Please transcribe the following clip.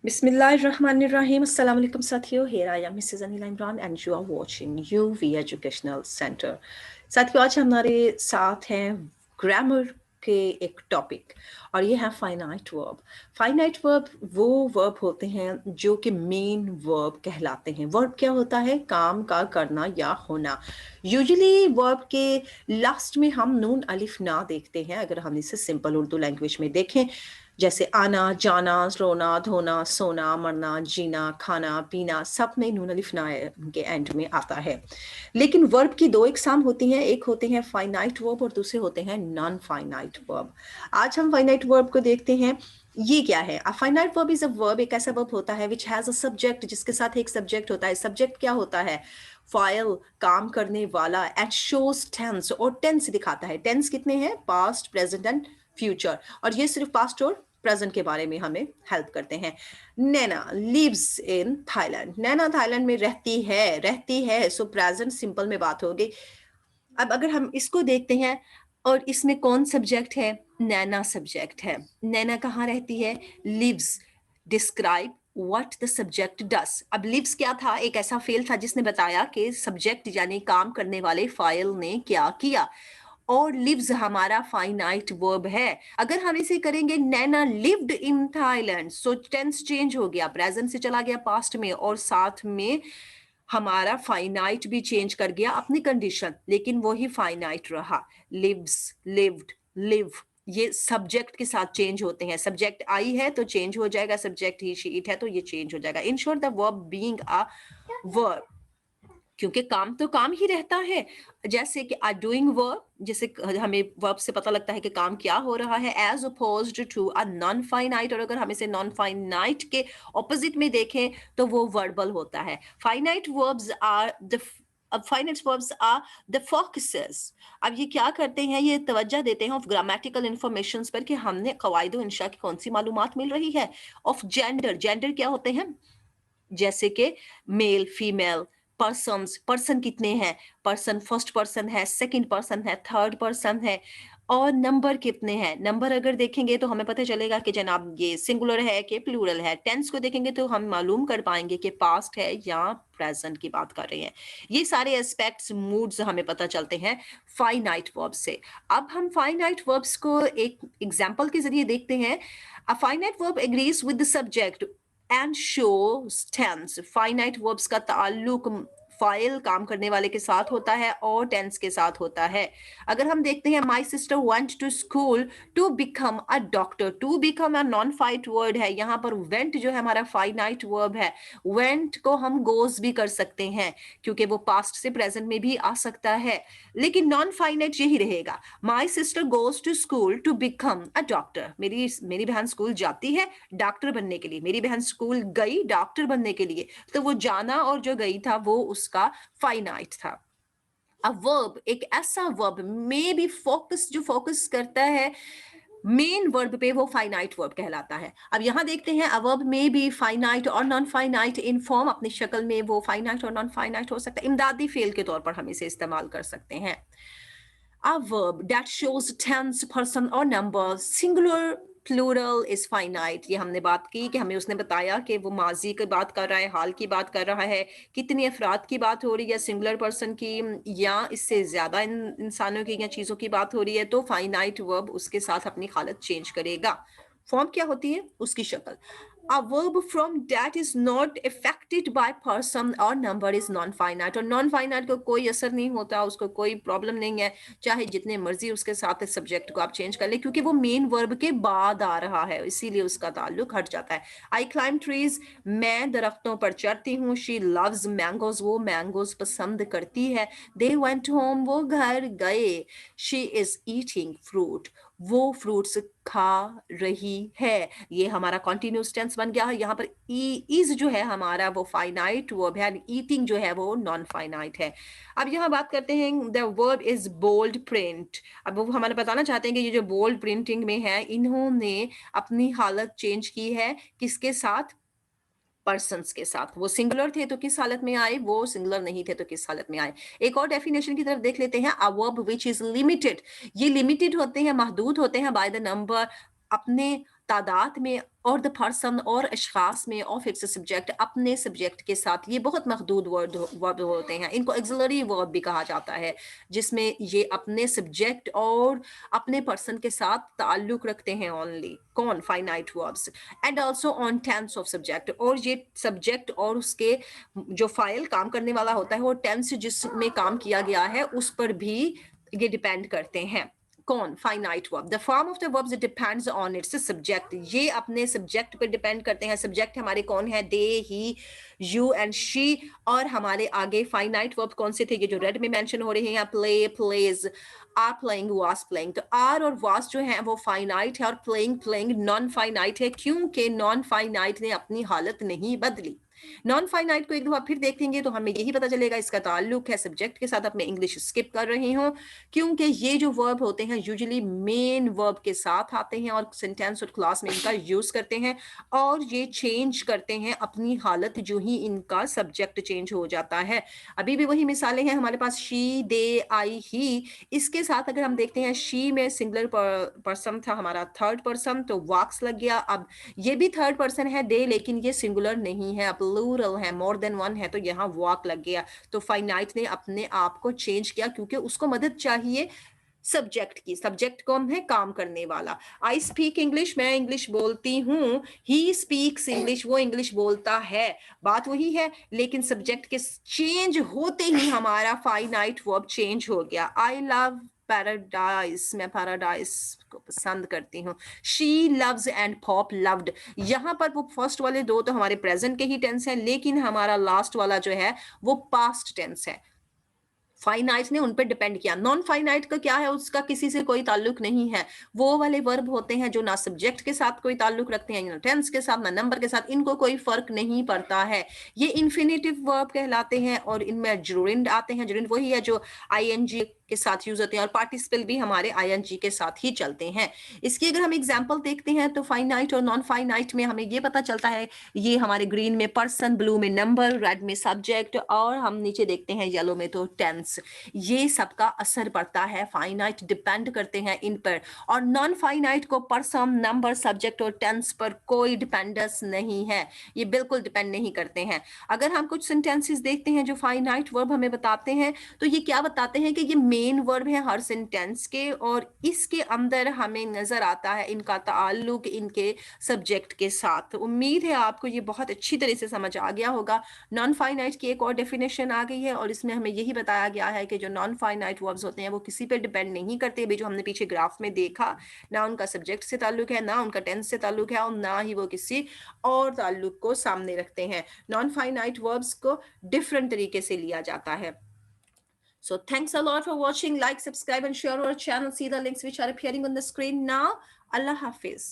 Bismillahirrahmanirrahim. Assalamu alaikum साथियों. Here I am Mrs. Anila Imran and you are watching UV Educational Center. साथियों आज हमारे साथ हैं ग्रामर के एक टॉपिक और ये है फाइनाइट वर्ब. फाइनाइट वर्ब वो वर्ब होते हैं जो कि मेन वर्ब कहलाते हैं. वर्ब क्या होता है? काम का करना या होना. यूजुअली वर्ब के लास्ट में हम नून अलिफ ना देखते हैं अगर हम इसे सिंपल उर्दू लैंग्वेज में देखें, जैसे आना, जाना, रोना, धोना, सोना, मरना, जीना, खाना, पीना, सब में नून अलिफ ना के एंड में आता है. लेकिन वर्ब की दो इकसाम होती हैं, एक होते हैं फाइनाइट वर्ब और दूसरे होते हैं नॉन फाइनाइट वर्ब. आज हम फाइनाइट वर्ब को देखते हैं. ये क्या है? A finite verb is a verb, एक ऐसा वर्ब होता है विच हैज अ सब्जेक्ट, जिसके साथ एक सब्जेक्ट होता है. सब्जेक्ट क्या होता है? फाइल, काम करने वाला. एंड शोज टेंस, और टेंस दिखाता है. टेंस कितने हैं? Past, present and future. और ये सिर्फ पास्ट और प्रेजेंट के बारे में हमें हेल्प करते हैं. Naina lives in Thailand. Naina Thailand में रहती है. सो प्रेजेंट सिंपल में बात होगी. अब अगर हम इसको देखते हैं और इसमें कौन सब्जेक्ट है? नैना सब्जेक्ट है. नैना कहाँ रहती है? Lives. Describe what the subject does. अब लिव्स क्या था? एक ऐसा फेल था जिसने बताया कि सब्जेक्ट यानी काम करने वाले फाइल ने क्या किया. और लिव्स हमारा फाइनाइट वर्ब है. अगर हम इसे करेंगे Naina lived in Thailand, so tense change हो गया, प्रेजेंट से चला गया पास्ट में, और साथ में हमारा फाइनाइट भी चेंज कर गया अपनी कंडीशन, लेकिन वही फाइनाइट रहा. लिव्स, लिव्ड, लिव, ये सब्जेक्ट के साथ चेंज होते हैं. सब्जेक्ट आई है तो चेंज हो जाएगा, सब्जेक्ट ही शी इट है तो ये चेंज हो जाएगा. In short the verb being a verb, क्योंकि काम तो काम ही रहता है. जैसे कि आर डूइंग वर्ब, जैसे हमें वर्ब से पता लगता है कि काम क्या हो रहा है, as opposed to a non finite. और अगर हम इसे नॉन फाइनाइट के ऑपोजिट में देखें तो वो वर्बल होता है. Finite verbs are the finite verbs are the focuses. अब ये क्या करते हैं? ये तवज्जो देते हैं ऑफ ग्रामेटिकल इंफॉर्मेशन पर कि हमने कवायद इंशा की कौन सी मालूमात मिल रही है. ऑफ जेंडर, जेंडर क्या होते हैं? जैसे कि मेल, फीमेल, पर्सन्स, पर्सन कितने हैं? पर्सन फर्स्ट पर्सन है, सेकंड पर्सन है, थर्ड पर्सन है. और नंबर कितने हैं? नंबर अगर देखेंगे तो हमें पता चलेगा कि जनाब ये सिंगुलर है कि प्लूरल है. टेंस को देखेंगे तो हम मालूम कर पाएंगे कि पास्ट है या प्रेजेंट की बात कर रहे हैं. ये सारे एस्पेक्ट्स, मूड्स हमें पता चलते हैं फाइनाइट वर्ब से. अब हम फाइनाइट वर्ब्स को एक एग्जांपल के जरिए देखते हैं. A finite verb agrees with the subject and shows tense. Finite verbs का ताल्लुक फाइल, काम करने वाले के साथ होता है और टेंस के साथ होता है. अगर हम देखते हैं my sister went to school to become a doctor. To become a non fight word है. यहाँ पर वेंट जो है हमारा फाइनाइट वर्ब है. वेंट को हम गोज भी कर सकते हैं क्योंकि वो पास्ट से प्रेजेंट में भी आ सकता है, लेकिन नॉन फाइनाइट यही रहेगा. My sister goes to school to become a doctor. मेरी बहन स्कूल जाती है डॉक्टर बनने के लिए. मेरी बहन स्कूल गई डॉक्टर बनने के लिए, तो वो जाना और जो गई था वो उसका फाइनाइट था. अ वर्ब एक ऐसा वर्ब में भी फोकस, जो फोकस करता है मेन वर्ब पे, वो फाइनाइट वर्ब कहलाता है. अब यहां देखते हैं अ वर्ब में भी फाइनाइट और नॉन फाइनाइट इन फॉर्म, अपनी शक्ल में वो फाइनाइट और नॉन फाइनाइट हो सकता है. इमदादी फेल के तौर पर हम इसे इस्तेमाल कर सकते हैं. A verb that shows tense, person or number, singular, plural is finite. ये हमने बात की कि हमें उसने बताया कि वो माजी की बात कर रहा है, हाल की बात कर रहा है, कितनी अफराद की बात हो रही है, सिंगुलर पर्सन की या इससे ज्यादा इंसानों की या चीजों की बात हो रही है, तो फाइनाइट वर्ब उसके साथ अपनी हालत चेंज करेगा. फॉर्म क्या होती है? उसकी शक्ल. A verb from that is not affected by person or number is non-finite. और non-finite को कोई असर नहीं होता, उसको कोई प्रॉब्लम नहीं है, चाहे जितने मर्जी उसके साथ सब्जेक्ट को आप चेंज कर ले, क्योंकि वो मेन वर्ब के बाद आ रहा है, इसीलिए उसका ताल्लुक हट जाता है. आई क्लाइम ट्रीज, मैं दरख्तों पर चढ़ती हूँ. शी लव्स मैंगोज, वो मैंगोज पसंद करती है. दे वेंट होम, वो घर गए. शी इज ईटिंग फ्रूट, वो फ्रूट्स खा रही है. ये हमारा कॉन्टिन्यूस टेंस बन गया है. यहाँ पर इज जो है हमारा वो फाइनाइट वर्ब है, ईटिंग जो है वो नॉन फाइनाइट है. अब यहाँ बात करते हैं the verb is bold print. अब वो हमारे बताना चाहते हैं कि ये जो बोल्ड प्रिंटिंग में है, इन्होंने अपनी हालत चेंज की है. किसके साथ? पर्सन्स के साथ. वो सिंगुलर थे तो किस हालत में आए, वो सिंगुलर नहीं थे तो किस हालत में आए. एक और डेफिनेशन की तरफ देख लेते हैं. A verb which is limited. ये लिमिटेड होते हैं, महदूद होते हैं बाय द नंबर, अपने तादाद में और द पर्सन और अशखास में और फिक्स सब्जेक्ट अपने सब्जेक्ट के साथ, ये बहुत महदूद वर्ब होते हैं। इनको एक्सिलरी वर्ब भी कहा जाता है, जिसमें ये अपने सब्जेक्ट और अपने पर्सन के साथ ताल्लुक रखते हैं ओनली। कौन? Finite verbs. And also on tense of subject, और ये सब्जेक्ट और उसके जो फाइल काम करने वाला होता है वो टेंस जिसमें काम किया गया है उस पर भी ये डिपेंड करते हैं। कौन? Finite verb. The form of the verbs depends on it's subject, ये अपने सब्जेक्ट पर डिपेंड करते हैं। सब्जेक्ट हमारे कौन है? दे, ही, यू एंड शी। और हमारे आगे फाइनाइट वर्ब कौन से थे? ये जो रेड में मेंशन हो रहे हैं, play, plays, are playing, was playing. तो आर और वाज जो है वो फाइनाइट है और प्लेइंग, प्लेइंग नॉन फाइनाइट है, क्योंकि नॉन फाइनाइट ने अपनी हालत नहीं बदली। नॉन फाइनाइट को एक दफा फिर देखेंगे तो हमें यही पता चलेगा इसका ताल्लुक है सब्जेक्ट के साथ। अब मैं इंग्लिश स्किप कर रही हूँ क्योंकि ये जो वर्ब होते हैं यूजुअली मेन वर्ब के साथ आते हैं और सेंटेंस और क्लास में इनका यूज करते हैं, और ये चेंज करते हैं अपनी हालत जो ही इनका सब्जेक्ट चेंज हो जाता है। अभी भी वही मिसालें हैं हमारे पास, शी, दे, आई, ही। इसके साथ अगर हम देखते हैं, शी में सिंगुलर पर्सन था हमारा, थर्ड पर्सन, तो वॉक्स लग गया। अब ये भी थर्ड पर्सन है दे, लेकिन ये सिंगुलर नहीं है, प्लूरल है, मोर देन वन है, तो यहाँ वॉक लग गया। तो फाइनाइट ने अपने आप को चेंज किया क्योंकि उसको मदद चाहिए सब्जेक्ट की। सब्जेक्ट कौन है? काम करने वाला। आई स्पीक इंग्लिश, मैं इंग्लिश बोलती हूँ। ही स्पीक्स इंग्लिश, वो इंग्लिश बोलता है। बात वही है, लेकिन सब्जेक्ट के चेंज होते ही हमारा फाइनाइट वर्ब चेंज हो गया। आई लव पैराडाइज, मैं पैराडाइज को पसंद करती हूँ। She loves and pop loved. यहाँ पर वो फर्स्ट वाले दो तो हमारे प्रेजेंट के ही टेंस है, लेकिन हमारा लास्ट वाला जो है वो पास्ट टेंस है। फाइनाइट ने उन पर डिपेंड किया। नॉन फाइनाइट का क्या है? उसका किसी से कोई ताल्लुक नहीं है। वो वाले वर्ब होते हैं जो ना सब्जेक्ट के साथ कोई ताल्लुक रखते हैं, ना टेंस के साथ, ना नंबर के साथ, इनको कोई फर्क नहीं पड़ता है। ये इन्फिनेटिव वर्ब कहलाते हैं और इनमें जुरिंड आते हैं। जुरिंड वही है जो आईएनजी के साथ यूज होते हैं और पार्टिसिपल भी हमारे आईएनजी के साथ ही चलते हैं। इसकी अगर हम एग्जांपल देखते हैं तो फाइनाइट और नॉन फाइनाइट में हमें ये पता चलता है, ये हमारे ग्रीन में पर्सन, ब्लू में नंबर, रेड में सब्जेक्ट, और हम नीचे देखते हैं येलो में तो टेंस। ये सबका असर पड़ता है, फाइनाइट डिपेंड करते हैं इन पर। और नॉन फाइनाइट को पर्सन, नंबर, सब्जेक्ट और टेंस पर कोई डिपेंडेंस नहीं है, ये बिल्कुल डिपेंड नहीं करते हैं। अगर हम कुछ सेंटेंसेस देखते हैं जो फाइनाइट वर्ब हमें बताते हैं, तो ये क्या बताते हैं कि ये मेन वर्ब है हर सेंटेंस के, और इसके अंदर हमें नजर आता है इनका ताल्लुक इनके सब्जेक्ट के साथ। उम्मीद है आपको ये बहुत अच्छी तरह से समझ आ गया होगा। नॉन फाइनाइट की एक और डेफिनेशन आ गई है और इसमें हमें यही बताया गया है कि जो नॉन फाइनाइट वर्ब्स होते हैं वो किसी पे डिपेंड नहीं करते। अभी जो हमने पीछे ग्राफ में देखा, ना उनका सब्जेक्ट से ताल्लुक है, ना उनका टेंस से ताल्लुक है, और ना ही वो किसी और ताल्लुक को सामने रखते हैं। नॉन फाइनाइट वर्ब्स को डिफरेंट तरीके से लिया जाता है। So thanks a lot for watching. Like, subscribe and share our channel. See the links which are appearing on the screen now. Allah Hafiz.